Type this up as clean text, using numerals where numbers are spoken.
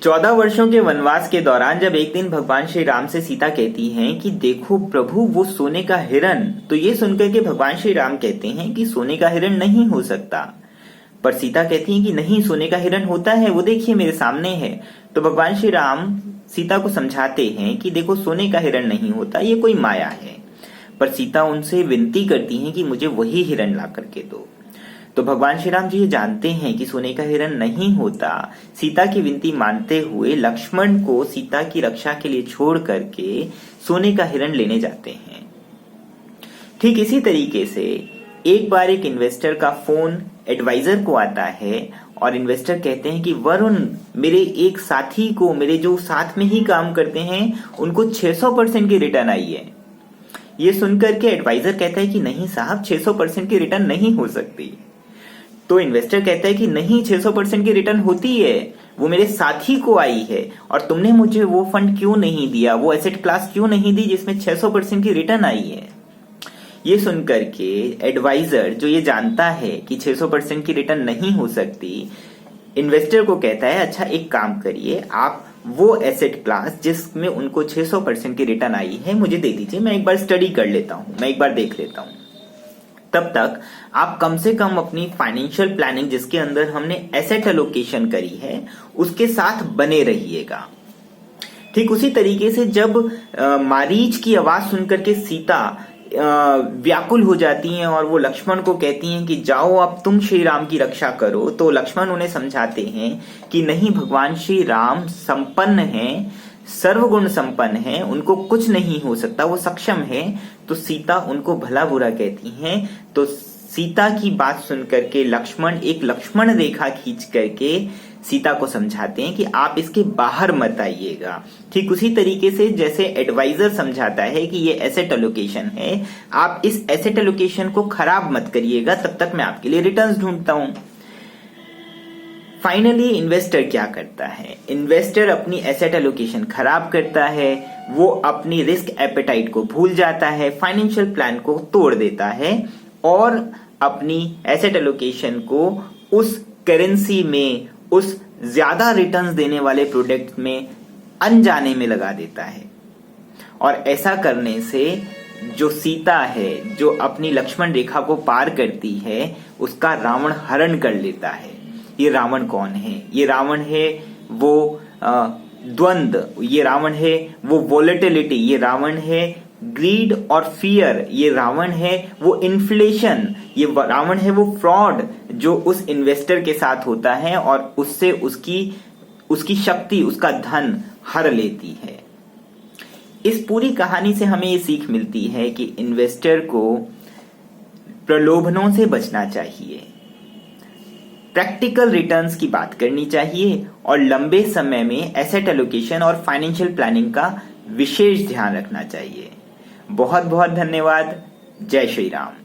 14 वर्षों के वनवास के दौरान जब एक दिन भगवान श्री राम से सीता कहती हैं कि देखो प्रभु वो सोने का हिरण, तो ये सुनकर के भगवान श्री राम कहते हैं कि सोने का हिरण नहीं हो सकता। पर सीता कहती है कि नहीं, सोने का हिरण होता है, वो देखिए मेरे सामने है। तो भगवान श्री राम सीता को समझाते हैं कि देखो सोने का हिरण नहीं होता, ये कोई माया है। पर सीता उनसे विनती करती है कि मुझे वही हिरण ला करके दो। तो भगवान श्री राम जी ये जानते हैं कि सोने का हिरण नहीं होता। सीता की विनती मानते हुए लक्ष्मण को सीता की रक्षा के लिए छोड़ करके सोने का हिरण लेने जाते हैं। ठीक इसी तरीके से एक बार एक इन्वेस्टर का फोन एडवाइजर को आता है और इन्वेस्टर कहते हैं कि वरुण, मेरे एक साथी को, मेरे जो साथ में ही काम करते हैं, उनको 600% की रिटर्न आई है। ये सुनकर के एडवाइजर कहता है कि नहीं साहब, 600% की रिटर्न नहीं हो सकती। तो इन्वेस्टर कहता है कि नहीं, 600% की रिटर्न होती है, वो मेरे साथी को आई है, और तुमने मुझे वो फंड क्यों नहीं दिया, वो एसेट क्लास क्यों नहीं दी जिसमें 600% की रिटर्न आई है। ये सुनकर के एडवाइजर, जो ये जानता है कि 600% की रिटर्न नहीं हो सकती, इन्वेस्टर को कहता है अच्छा एक काम करिए, आप वो एसेट क्लास जिसमें उनको 600% की रिटर्न आई है मुझे दे दीजिए, मैं एक बार स्टडी कर लेता हूं, मैं एक बार देख लेता हूं। तब तक आप कम से कम अपनी फाइनेंशियल प्लानिंग, जिसके अंदर हमने एसेट एलोकेशन करी है, उसके साथ बने रहिएगा। ठीक उसी तरीके से जब मारीच की आवाज सुनकर के सीता व्याकुल हो जाती हैं और वो लक्ष्मण को कहती हैं कि जाओ अब तुम श्री राम की रक्षा करो, तो लक्ष्मण उन्हें समझाते हैं कि नहीं, भगवान श्री राम संपन्न हैं, सर्वगुण संपन्न हैं, उनको कुछ नहीं हो सकता, वो सक्षम है। तो सीता उनको भला बुरा कहती हैं। तो सीता की बात सुनकर के लक्ष्मण एक लक्ष्मण रेखा खींच करके सीता को समझाते हैं कि आप इसके बाहर मत आइएगा। ठीक उसी तरीके से जैसे एडवाइजर समझाता है कि ये एसेट एलोकेशन है, आप इस एसेट एलोकेशन को खराब मत करिएगा, तब तक मैं आपके लिए रिटर्न्स ढूंढता हूं। फाइनली इन्वेस्टर क्या करता है? इन्वेस्टर अपनी एसेट एलोकेशन खराब करता है, वो अपनी रिस्क एपेटाइट को भूल जाता है, फाइनेंशियल प्लान को तोड़ देता है और अपनी एसेट एलोकेशन को उस करेंसी में, उस ज्यादा रिटर्न्स देने वाले प्रोडक्ट में अनजाने में लगा देता है। और ऐसा करने से जो सीता है, जो अपनी लक्ष्मण रेखा को पार करती है, उसका रावण हरण कर लेता है। ये रावण कौन है? ये रावण है वो द्वंद्व, ये रावण है वो वोलेटिलिटी, ये रावण है ग्रीड और फियर, ये रावण है वो इन्फ्लेशन, ये रावण है वो फ्रॉड जो उस इन्वेस्टर के साथ होता है और उससे उसकी शक्ति, उसका धन हर लेती है। इस पूरी कहानी से हमें ये सीख मिलती है कि इन्वेस्टर को प्रलोभनों से बचना चाहिए, प्रैक्टिकल रिटर्न्स की बात करनी चाहिए और लंबे समय में एसेट एलोकेशन और फाइनेंशियल प्लानिंग का विशेष ध्यान रखना चाहिए। बहुत बहुत धन्यवाद। जय श्री राम।